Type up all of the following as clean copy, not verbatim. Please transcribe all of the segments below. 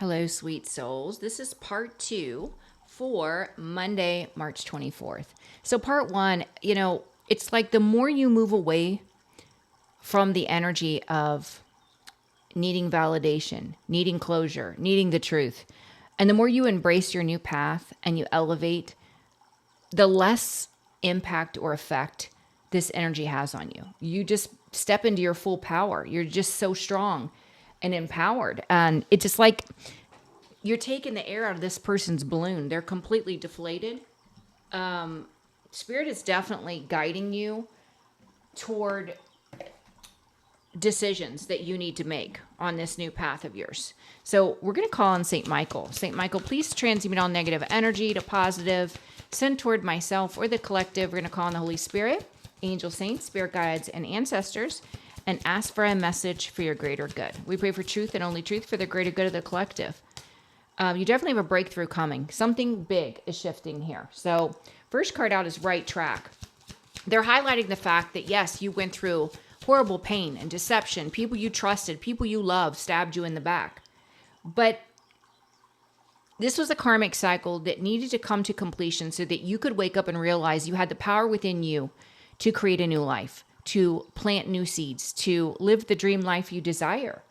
Hello, sweet souls. This is part 2 for Monday, March 24th. So, part 1, it's like the more you move away from the energy of needing validation, needing closure, needing the truth, and the more you embrace your new path and you elevate, the less impact or effect this energy has on you. You just step into your full power. You're just so strong and empowered. And it's just like you're taking the air out of this person's balloon. They're completely deflated. Spirit is definitely guiding you toward decisions that you need to make on this new path of yours. So we're going to call on St. Michael. St. Michael, please transmute all negative energy to positive, send toward myself or the collective. We're going to call on the Holy Spirit, angel saints, spirit guides, and ancestors, and ask for a message for your greater good. We pray for truth and only truth for the greater good of the collective. You definitely have a breakthrough coming. Something big is shifting here. So first card out is right track. They're highlighting the fact that, yes, you went through horrible pain and deception. People you trusted, people you loved stabbed you in the back. But this was a karmic cycle that needed to come to completion so that you could wake up and realize you had the power within you to create a new life, to plant new seeds, to live the dream life you desire.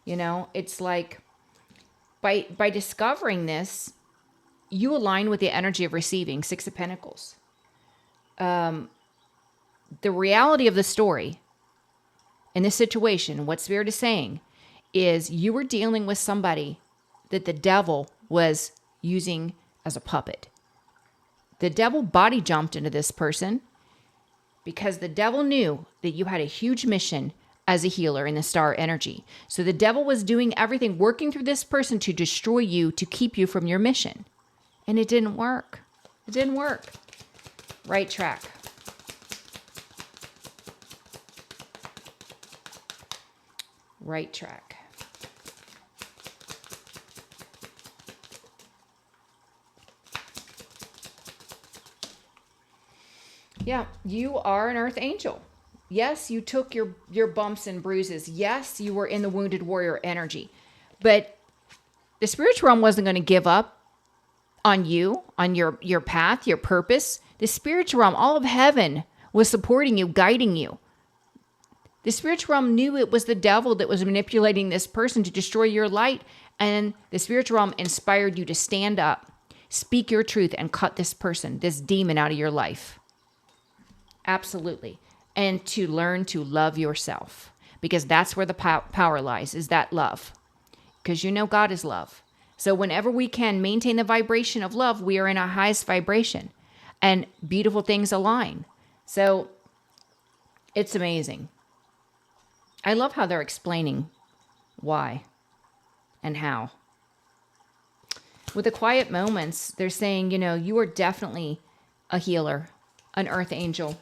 It's like by discovering this, you align with the energy of receiving. Six of Pentacles. The reality of the story in this situation, what Spirit is saying, is you were dealing with somebody that the devil was using as a puppet. The devil body jumped into this person because the devil knew that you had a huge mission as a healer in the star energy. So the devil was doing everything, working through this person to destroy you, to keep you from your mission. And it didn't work. It didn't work. Right track. Right track. Yeah, you are an earth angel. Yes, you took your bumps and bruises. Yes, you were in the wounded warrior energy. But the spiritual realm wasn't going to give up on you, on your path, your purpose. The spiritual realm, all of heaven was supporting you, guiding you. The spiritual realm knew it was the devil that was manipulating this person to destroy your light. And the spiritual realm inspired you to stand up, speak your truth, and cut this person, this demon out of your life. Absolutely. And to learn to love yourself, because that's where the power lies, is that love. Because God is love. So whenever we can maintain the vibration of love, we are in our highest vibration and beautiful things align. So it's amazing. I love how they're explaining why and how. With the quiet moments, they're saying, you are definitely a healer, an earth angel.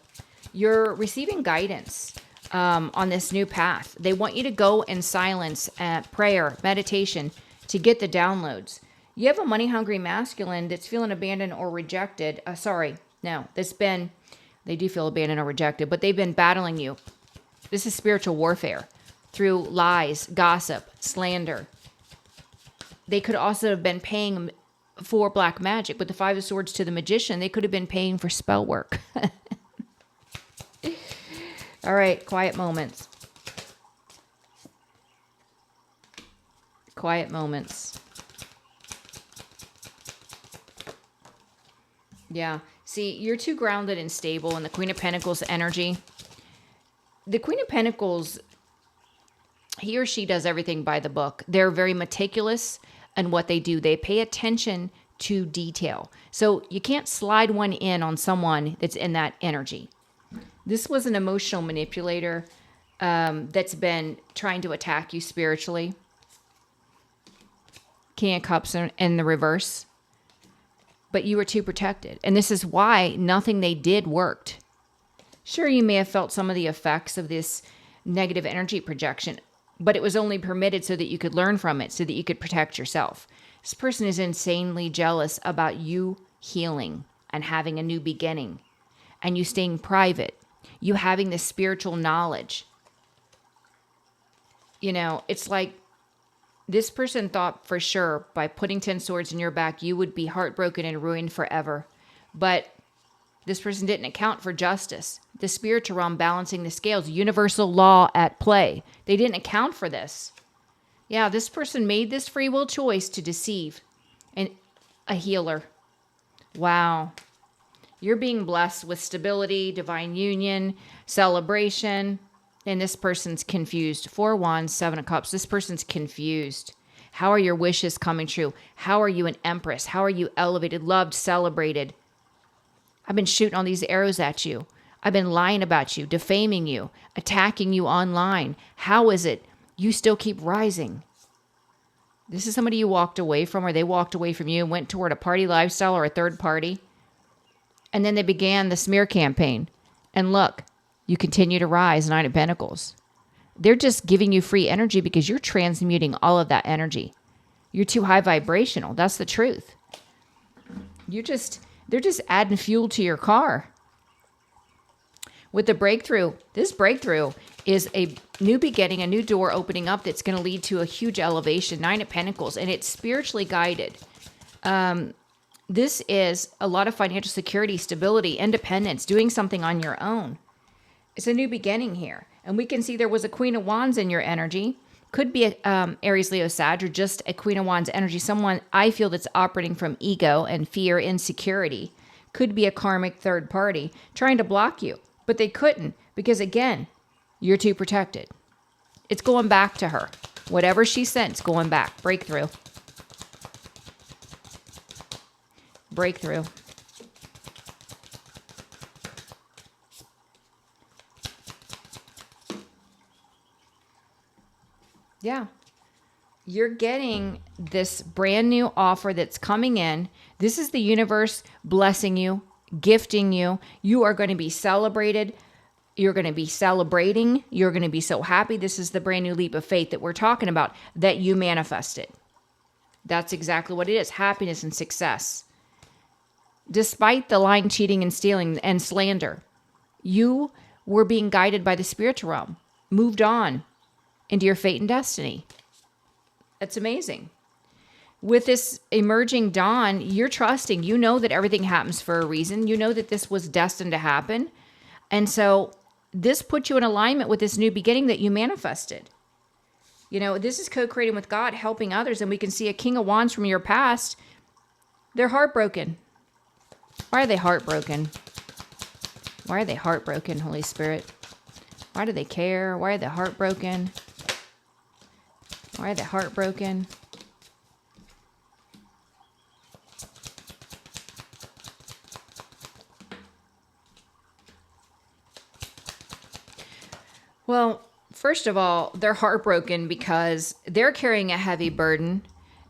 You're receiving guidance on this new path. They want you to go in silence, prayer, meditation to get the downloads. You have a money-hungry masculine that's feeling abandoned or rejected. They do feel abandoned or rejected, but they've been battling you. This is spiritual warfare through lies, gossip, slander. They could also have been paying for black magic. With the Five of Swords to the magician, they could have been paying for spell work. All right, quiet moments. Quiet moments. Yeah. See, you're too grounded and stable in the Queen of Pentacles energy. The Queen of Pentacles, he or she does everything by the book. They're very meticulous in what they do. They pay attention to detail. So you can't slide one in on someone that's in that energy. This was an emotional manipulator that's been trying to attack you spiritually. King of Cups in the reverse. But you were too protected. And this is why nothing they did worked. Sure, you may have felt some of the effects of this negative energy projection, but it was only permitted so that you could learn from it, so that you could protect yourself. This person is insanely jealous about you healing and having a new beginning, and you staying private, you having the spiritual knowledge. It's like This person thought for sure by putting 10 swords in your back, you would be heartbroken and ruined forever. But this person didn't account for justice, the spiritual realm balancing the scales, universal law at play. They didn't account for this. Yeah, this person made this free will choice to deceive a healer. Wow. You're being blessed with stability, divine union, celebration, and this person's confused. 4 Wands, 7 of Cups. This person's confused. How are your wishes coming true? How are you an empress? How are you elevated, loved, celebrated? I've been shooting all these arrows at you. I've been lying about you, defaming you, attacking you online. How is it you still keep rising? This is somebody you walked away from, or they walked away from you and went toward a party lifestyle or a third party. And then they began the smear campaign. And look, you continue to rise, 9 of Pentacles. They're just giving you free energy because you're transmuting all of that energy. You're too high vibrational. That's the truth. They're just adding fuel to your car. With the breakthrough, this breakthrough is a new beginning, a new door opening up that's going to lead to a huge elevation, 9 of Pentacles, and it's spiritually guided. This is a lot of financial security, stability, independence, doing something on your own. It's a new beginning here. And we can see there was a Queen of Wands in your energy. Could be a Aries, Leo, Sag, or just a Queen of Wands energy. Someone I feel that's operating from ego and fear, insecurity. Could be a karmic third party trying to block you. But they couldn't because, again, you're too protected. It's going back to her. Whatever she sent, it's going back. Breakthrough. Breakthrough. Yeah. You're getting this brand new offer that's coming in. This is the universe blessing you, gifting you. You are going to be celebrated. You're going to be celebrating. You're going to be so happy. This is the brand new leap of faith that we're talking about that you manifested. That's exactly what it is. Happiness and success. Despite the lying, cheating, and stealing and slander, you were being guided by the spiritual realm, moved on into your fate and destiny. That's amazing. With this emerging dawn, you're trusting. You know that everything happens for a reason. You know that this was destined to happen. And so this puts you in alignment with this new beginning that you manifested. You know, this is co-creating with God, helping others. And we can see a King of Wands from your past. They're heartbroken. Why are they heartbroken? Why are they heartbroken, Holy Spirit? Why do they care? Why are they heartbroken? Why are they heartbroken? Well, first of all, they're heartbroken because they're carrying a heavy burden.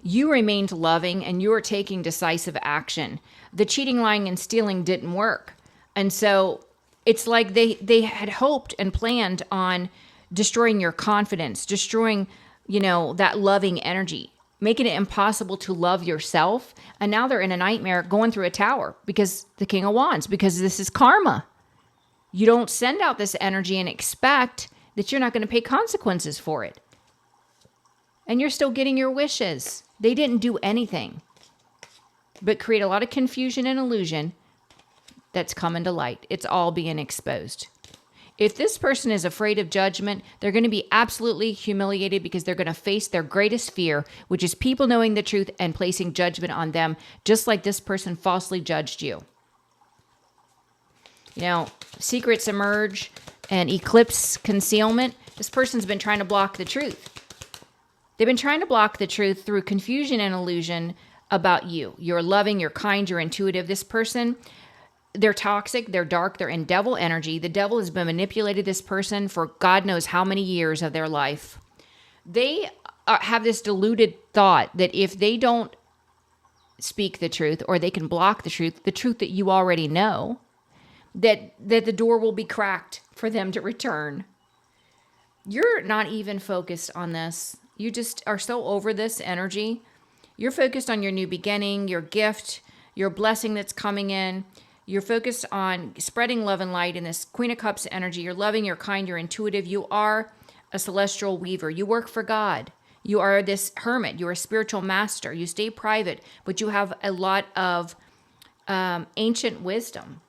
You remained loving and you were taking decisive action. The cheating, lying, and stealing didn't work. And so it's like they had hoped and planned on destroying your confidence, destroying, that loving energy, making it impossible to love yourself. And now they're in a nightmare going through a tower because the King of Wands, because this is karma. You don't send out this energy and expect that you're not going to pay consequences for it. And you're still getting your wishes. They didn't do anything but create a lot of confusion and illusion that's coming to light. It's all being exposed. If this person is afraid of judgment, they're going to be absolutely humiliated because they're going to face their greatest fear, which is people knowing the truth and placing judgment on them, just like this person falsely judged you. Secrets emerge and eclipse concealment. This person's been trying to block the truth. They've been trying to block the truth through confusion and illusion about you. You're loving, you're kind, you're intuitive. This person, they're toxic, they're dark, they're in devil energy. The devil has been manipulated this person for God knows how many years of their life. They have this deluded thought that if they don't speak the truth or they can block the truth that you already know, that the door will be cracked for them to return. You're not even focused on this. You just are so over this energy. You're focused on your new beginning, your gift, your blessing that's coming in. You're focused on spreading love and light in this Queen of Cups energy. You're loving, you're kind, you're intuitive. You are a celestial weaver. You work for God. You are this hermit. You're a spiritual master. You stay private, but you have a lot of ancient wisdom.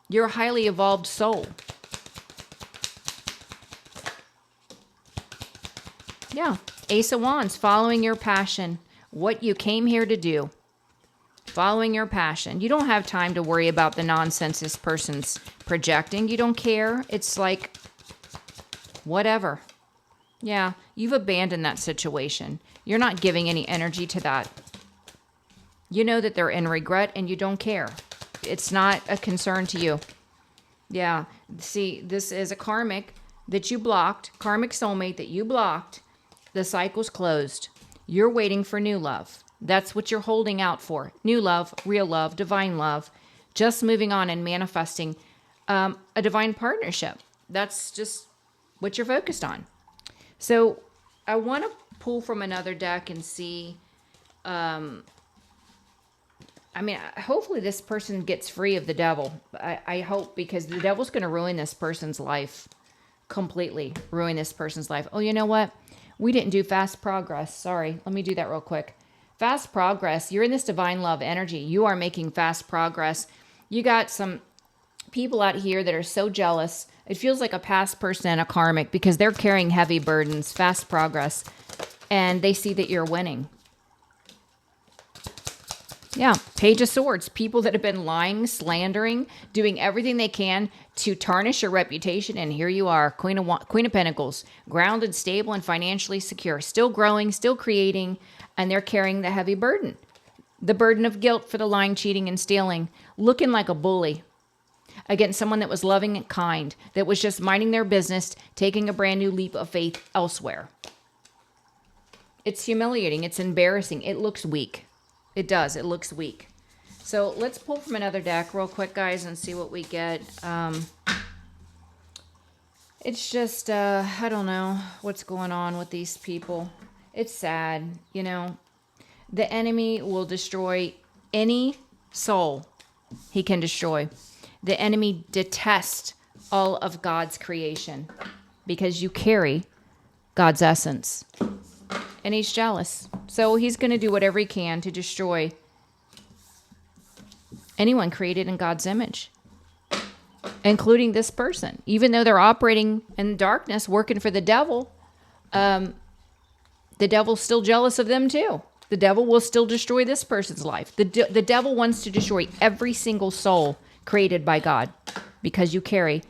You're a highly evolved soul. Yeah. Ace of Wands, following your passion. What you came here to do. Following your passion. You don't have time to worry about the nonsense this person's projecting. You don't care. It's like, whatever. Yeah, you've abandoned that situation. You're not giving any energy to that. You know that they're in regret and you don't care. It's not a concern to you. Yeah, see, this is a karmic that you blocked, karmic soulmate that you blocked. The cycle's closed. You're waiting for new love. That's what you're holding out for. New love, real love, divine love. Just moving on and manifesting a divine partnership. That's just what you're focused on. So I want to pull from another deck and see, hopefully this person gets free of the devil. I hope, because the devil's going to ruin this person's life. Completely ruin this person's life. Oh, you know what? We didn't do fast progress. Sorry. Let me do that real quick. Fast progress. You're in this divine love energy. You are making fast progress. You got some people out here that are so jealous. It feels like a past person and a karmic because they're carrying heavy burdens, fast progress, and they see that you're winning. Yeah, Page of Swords. People that have been lying, slandering, doing everything they can to tarnish your reputation, and here you are, Queen of Pentacles, grounded, stable, and financially secure, still growing, still creating, and they're carrying the heavy burden. The burden of guilt for the lying, cheating, and stealing, looking like a bully against someone that was loving and kind, that was just minding their business, taking a brand new leap of faith elsewhere. It's humiliating. It's embarrassing. It looks weak. It does. It looks weak. So let's pull from another deck real quick, guys, and see what we get. It's just, I don't know what's going on with these people. It's sad, you know. The enemy will destroy any soul he can destroy. The enemy detests all of God's creation because you carry God's essence. And he's jealous. So he's going to do whatever he can to destroy anyone created in God's image, including this person. Even though they're operating in darkness, working for the devil, the devil's still jealous of them too. The devil will still destroy this person's life. The devil wants to destroy every single soul created by God because you carry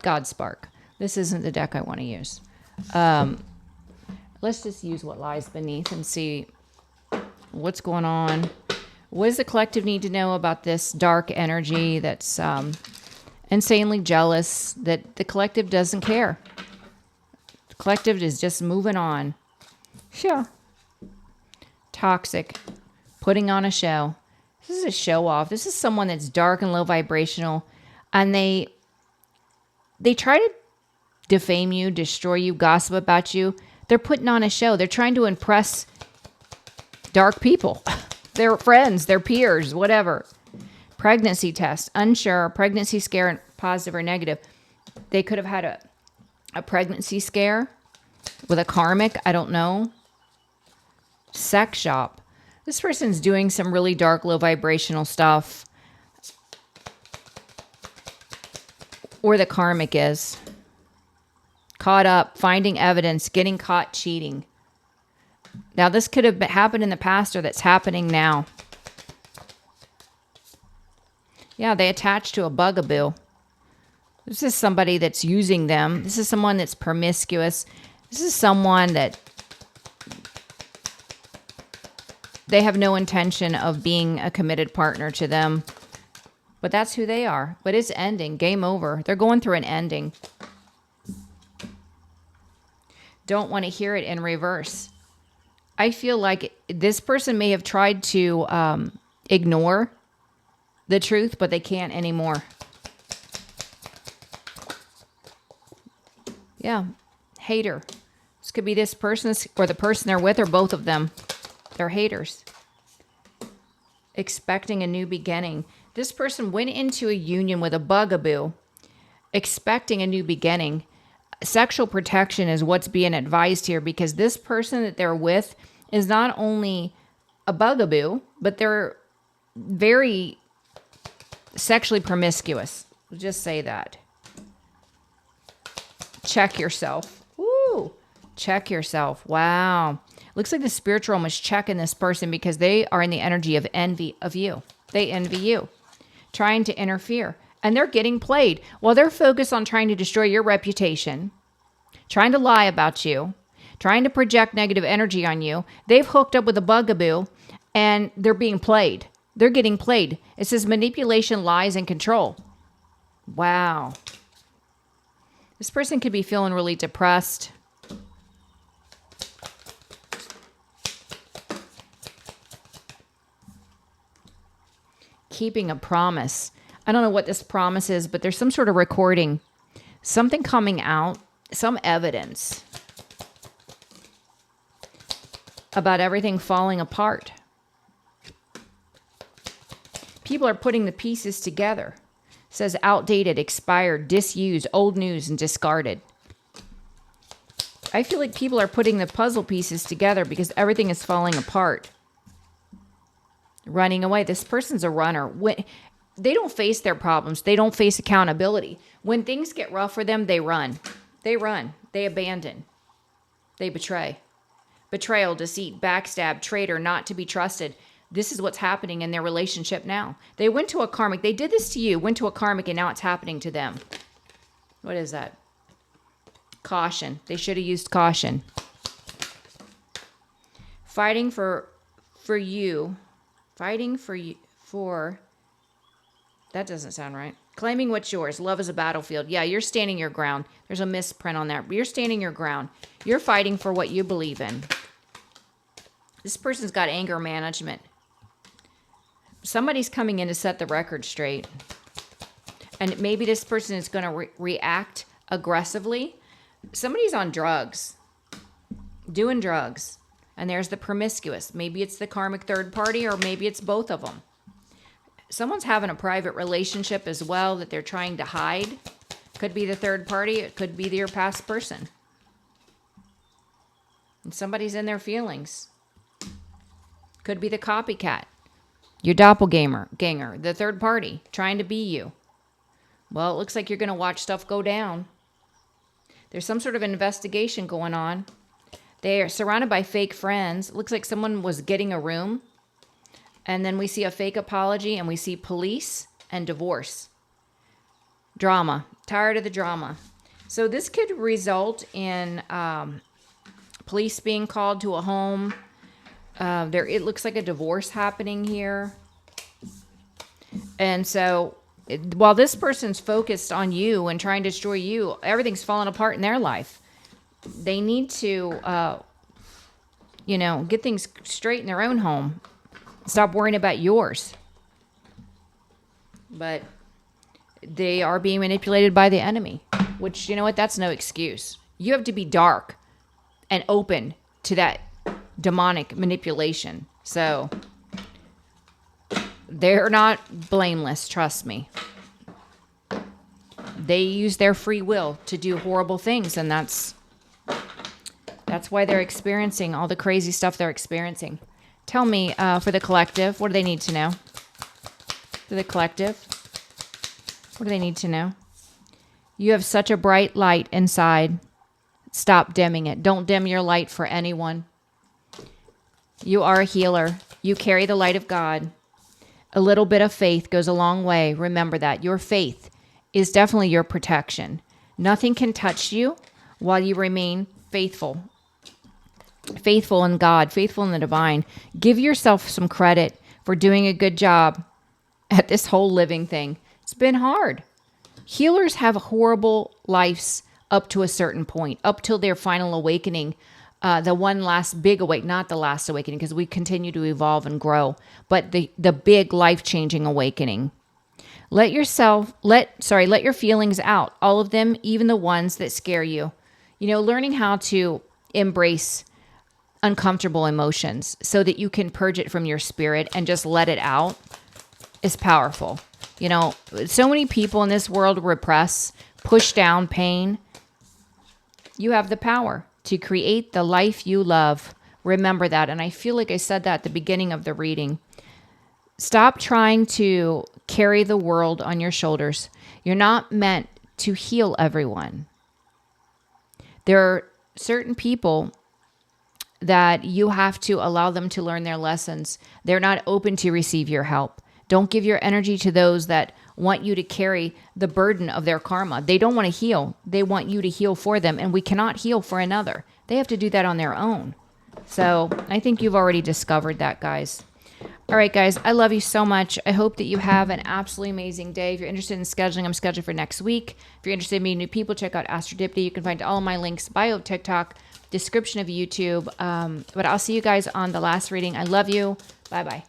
God's spark. This isn't the deck I want to use. Let's just use what lies beneath and see what's going on. What does the collective need to know about this dark energy that's insanely jealous, that the collective doesn't care? The collective is just moving on. Sure. Toxic. Putting on a show. This is a show off. This is someone that's dark and low vibrational. And they try to defame you, destroy you, gossip about you. They're putting on a show. They're trying to impress dark people. Their friends, their peers, whatever. Pregnancy test. Unsure. Pregnancy scare, positive or negative. They could have had a pregnancy scare with a karmic. I don't know. Sex shop. This person's doing some really dark, low vibrational stuff. Or the karmic is. Caught up, finding evidence, getting caught cheating. Now, this could have happened in the past or that's happening now. Yeah, they attach to a bugaboo. This is somebody that's using them. This is someone that's promiscuous. This is someone that they have no intention of being a committed partner to them. But that's who they are. But it's ending. Game over. They're going through an ending. Don't want to hear it in reverse. I feel like this person may have tried to ignore the truth, but they can't anymore. Yeah, hater. This could be this person or the person they're with or both of them. They're haters. Expecting a new beginning. This person went into a union with a bugaboo, expecting a new beginning. sexual protection is what's being advised here, because this person that they're with is not only a bugaboo, but they're very sexually promiscuous. We'll just say that. Check yourself. Woo! Check yourself. Wow. Looks like the spiritual realm is checking this person because they are in the energy of envy of you. They envy you, trying to interfere. And they're getting played. While they're focused on trying to destroy your reputation, trying to lie about you, trying to project negative energy on you, they've hooked up with a bugaboo and they're being played. They're getting played. It says manipulation, lies, and control. Wow. This person could be feeling really depressed. Keeping a promise. I don't know what this promise is, but there's some sort of recording. Something coming out. Some evidence about everything falling apart. People are putting the pieces together. It says outdated, expired, disused, old news, and discarded. I feel like people are putting the puzzle pieces together because everything is falling apart. Running away. This person's a runner. They don't face their problems. They don't face accountability. When things get rough for them, they run. They run. They abandon. They betray. Betrayal, deceit, backstab, traitor, not to be trusted. This is what's happening in their relationship now. They went to a karmic. They did this to you, went to a karmic, and now it's happening to them. What is that? Caution. They should have used caution. Fighting for you. Fighting for... That doesn't sound right. Claiming what's yours. Love is a battlefield. Yeah, you're standing your ground. There's a misprint on that. You're standing your ground. You're fighting for what you believe in. This person's got anger management. Somebody's coming in to set the record straight. And maybe this person is going to react aggressively. Somebody's on drugs. Doing drugs. And there's the promiscuous. Maybe it's the karmic third party, or maybe it's both of them. Someone's having a private relationship as well that they're trying to hide. Could be the third party. It could be your past person. And somebody's in their feelings. Could be the copycat. Your doppelganger, the third party, trying to be you. Well, it looks like you're going to watch stuff go down. There's some sort of investigation going on. They are surrounded by fake friends. It looks like someone was getting a room. And then we see a fake apology, and we see police and divorce. Drama. Tired of the drama. So this could result in police being called to a home. It looks like a divorce happening here. And so while this person's focused on you and trying to destroy you, everything's falling apart in their life. They need to, get things straight in their own home. Stop worrying about yours. But they are being manipulated by the enemy, which, you know what? That's no excuse. You have to be dark and open to that demonic manipulation. So they're not blameless, trust me. They use their free will to do horrible things, and that's why they're experiencing all the crazy stuff they're experiencing. Tell me, for the collective, what do they need to know? For the collective, what do they need to know? You have such a bright light inside. Stop dimming it. Don't dim your light for anyone. You are a healer. You carry the light of God. A little bit of faith goes a long way. Remember that. Your faith is definitely your protection. Nothing can touch you while you remain faithful. Faithful in God, faithful in the divine. Give yourself some credit for doing a good job at this whole living thing. It's been hard. Healers have horrible lives up to a certain point, up till their final awakening. The one last big awakening, not the last awakening, because we continue to evolve and grow, but the big life-changing awakening. Let your feelings out, all of them, even the ones that scare you. Learning how to embrace uncomfortable emotions so that you can purge it from your spirit and just let it out is powerful. So many people in this world repress, push down pain. You have the power to create the life you love. Remember that. And I feel like I said that at the beginning of the reading. Stop trying to carry the world on your shoulders. You're not meant to heal everyone. There are certain people that you have to allow them to learn their lessons. They're not open to receive your help. Don't give your energy to those that want you to carry the burden of their karma. They don't want to heal. They want you to heal for them, and we cannot heal for another. They have to do that on their own. So I think you've already discovered that, guys. All right, guys, I love you so much. I hope that you have an absolutely amazing day. If you're interested in scheduling, I'm scheduled for next week. If you're interested in meeting new people, check out Astrodipty. You can find all of my links, bio of TikTok, description of YouTube. But I'll see you guys on the last reading. I love you. Bye-bye.